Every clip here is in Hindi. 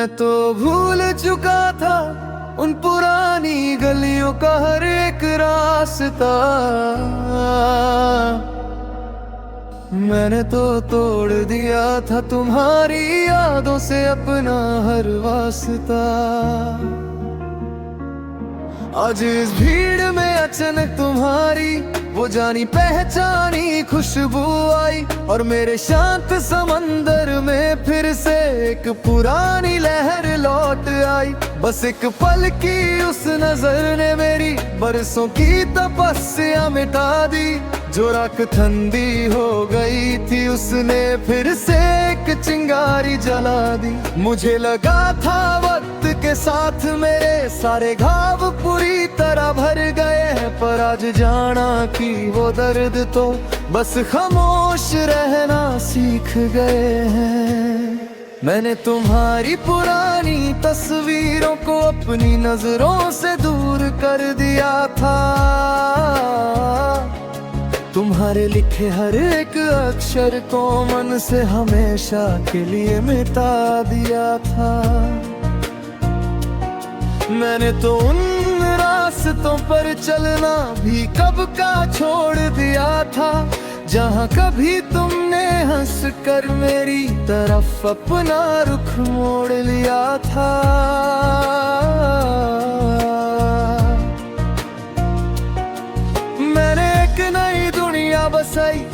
मैं तो भूल चुका था उन पुरानी गलियों का हर एक रास्ता। मैंने तो तोड़ दिया था तुम्हारी यादों से अपना हर वास्ता। आज इस भीड़ में अचानक तुम्हारी वो जानी पहचानी खुशबू आई, और मेरे शांत समंदर में फिर से एक पुरानी लहर लौट आई। बस एक पल की उस नजर ने मेरी बरसों की तपस्या मिटा दी। जो राख ठंडी हो गई थी उसने फिर से एक चिंगारी जला दी। मुझे लगा था वक्त के साथ मेरे सारे घाव पूरी तरह भर गए हैं, पर आज जाना कि वो दर्द तो बस खामोश रहना सीख गए हैं। मैंने तुम्हारी पुरानी तस्वीरों को अपनी नजरों से दूर कर दिया था। तुम्हारे लिखे हर एक अक्षर को मन से हमेशा के लिए मिटा दिया था। मैंने तो उन रास्तों पर चलना भी कब का छोड़ दिया था, जहाँ कभी तुमने हंस कर मेरी तरफ अपना रुख मोड़ लिया था। मैंने एक नई दुनिया बसाई,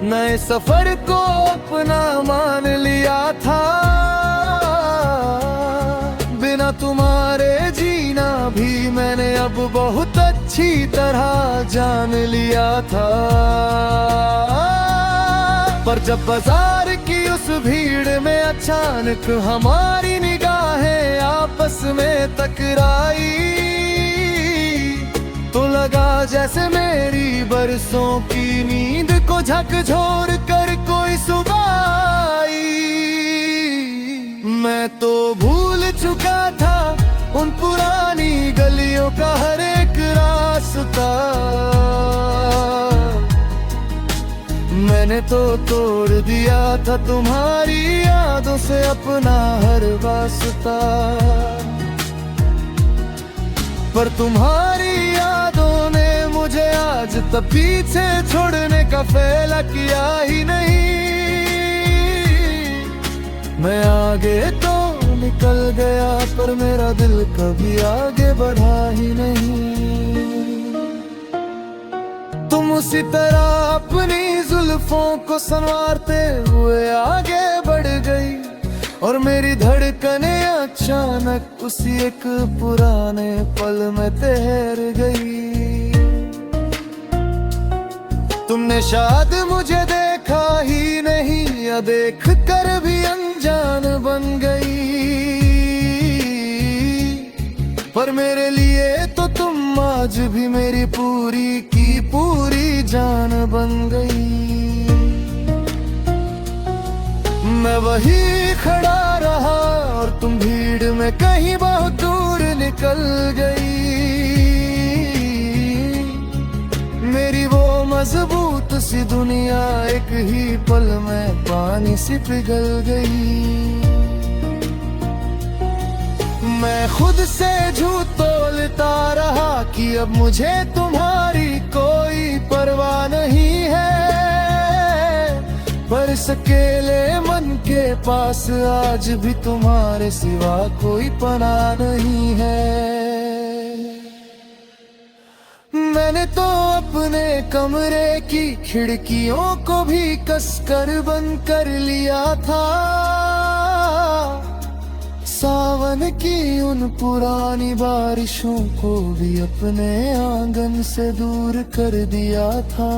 नए सफर को अपना मान लिया था। बिना तुम्हारे जीना भी मैंने अब बहुत अच्छी तरह जान लिया था। पर जब बाजार की उस भीड़ में अचानक हमारी निगाहें आपस में टकराई, तो लगा जैसे मेरी बरसों की नींद को झकझोर कर कोई सुबह आई। मैं तो भूल चुका था उन पुरानी गलियों का हर एक रास्ता। मैंने तो तोड़ दिया था तुम्हारी यादों से अपना हर वास्ता। पर तुम्हारी यादों ने मुझे आज तक पीछे छोड़ने का फैसला किया ही नहीं। मैं आगे तो निकल गया पर मेरा दिल कभी आगे बढ़ा ही नहीं। तुम उसी तरह अपनी जुल्फों को संवारते हुए आगे बढ़ गई, और मेरी धड़कने अचानक उसी एक पुराने पल में ठहर गई। तुमने शायद मुझे देखा ही नहीं, या देख कर भी अनजान बन गई। पर मेरे लिए तो तुम आज भी मेरी पूरी की पूरी जान बन गई। मैं वही खड़ा रहा और तुम भीड़ में कहीं बहुत दूर निकल गई। मेरी वो मजबूत सी दुनिया एक ही पल में पानी सी पिघल गई। मैं खुद से झूठ तोलता रहा कि अब मुझे तुम्हारी कोई परवाह नहीं है, पर इस अकेले मन के पास आज भी तुम्हारे सिवा कोई पनाह नहीं है। मैंने तो अपने कमरे की खिड़कियों को भी कसकर बंद कर लिया था। सावन की उन पुरानी बारिशों को भी अपने आंगन से दूर कर दिया था।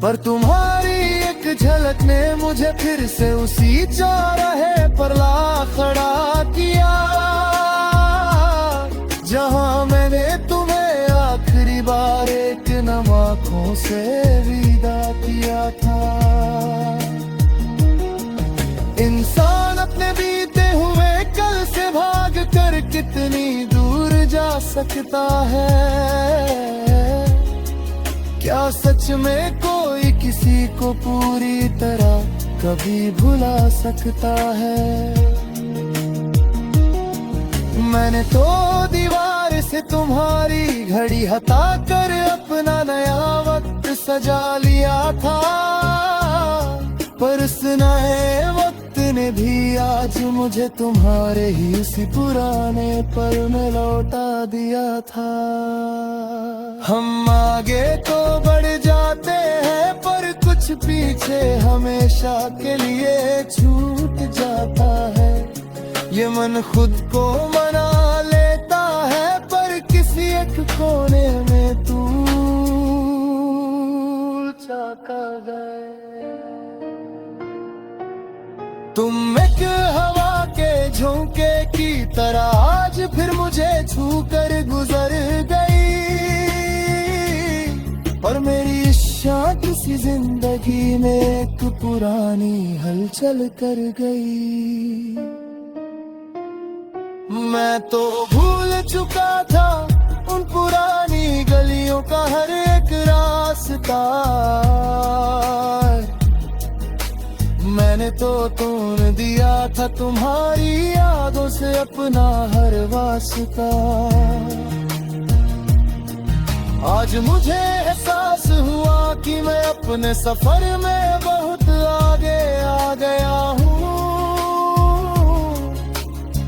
पर तुम्हारी एक झलक ने मुझे फिर से उसी चौराहे पर ला खड़ा किया, जहां मैंने तुम्हें आखिरी बार एक नम आँखों से विदा किया था। इंसान अपने बीते हुए कल से भाग कर कितनी दूर जा सकता है? क्या सच में कोई किसी को पूरी तरह कभी भुला सकता है? मैंने तो दीवार से तुम्हारी घड़ी हटा कर अपना नया वक्त सजा लिया था, पर उस नए वक्त ने भी आज मुझे तुम्हारे ही उसी पुराने पल में लौटा दिया था। हम आगे तो बढ़ जाते हैं पर कुछ पीछे हमेशा के लिए छूट जाता है। ये मन खुद को मना लेता है पर किसी एक कोने में तू जाता गए। तुम एक हवा के झोंके की तरह आज फिर मुझे छू कर गुजर गई, और मेरी शांत सी जिंदगी में एक पुरानी हलचल कर गई। मैं तो भूल चुका था उन पुरानी गलियों का हर एक रास्ता, मैंने तो तोड़ दिया था तुम्हारी यादों से अपना हर वास्ता। आज मुझे एहसास हुआ कि मैं अपने सफर में बहुत आगे आ गया हूँ।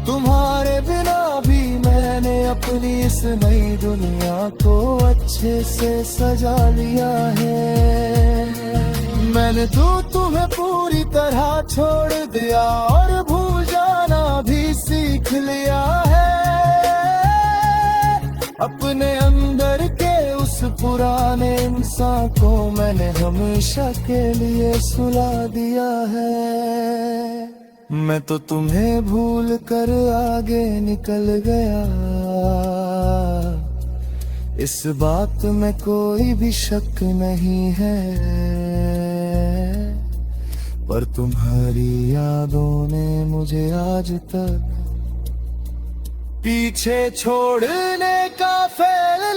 तुम्हारे बिना भी मैंने अपनी इस नई दुनिया को अच्छे से सजा लिया है। मैंने तो तुम्हें पूरी तरह छोड़ दिया और भूल जाना भी सीख लिया है। अपने अंदर के उस पुराने इंसान को मैंने हमेशा के लिए सुला दिया है। मैं तो तुम्हें भूल कर आगे निकल गया, इस बात में कोई भी शक नहीं है, पर तुम्हारी यादों ने मुझे आज तक पीछे छोड़ने का फैसला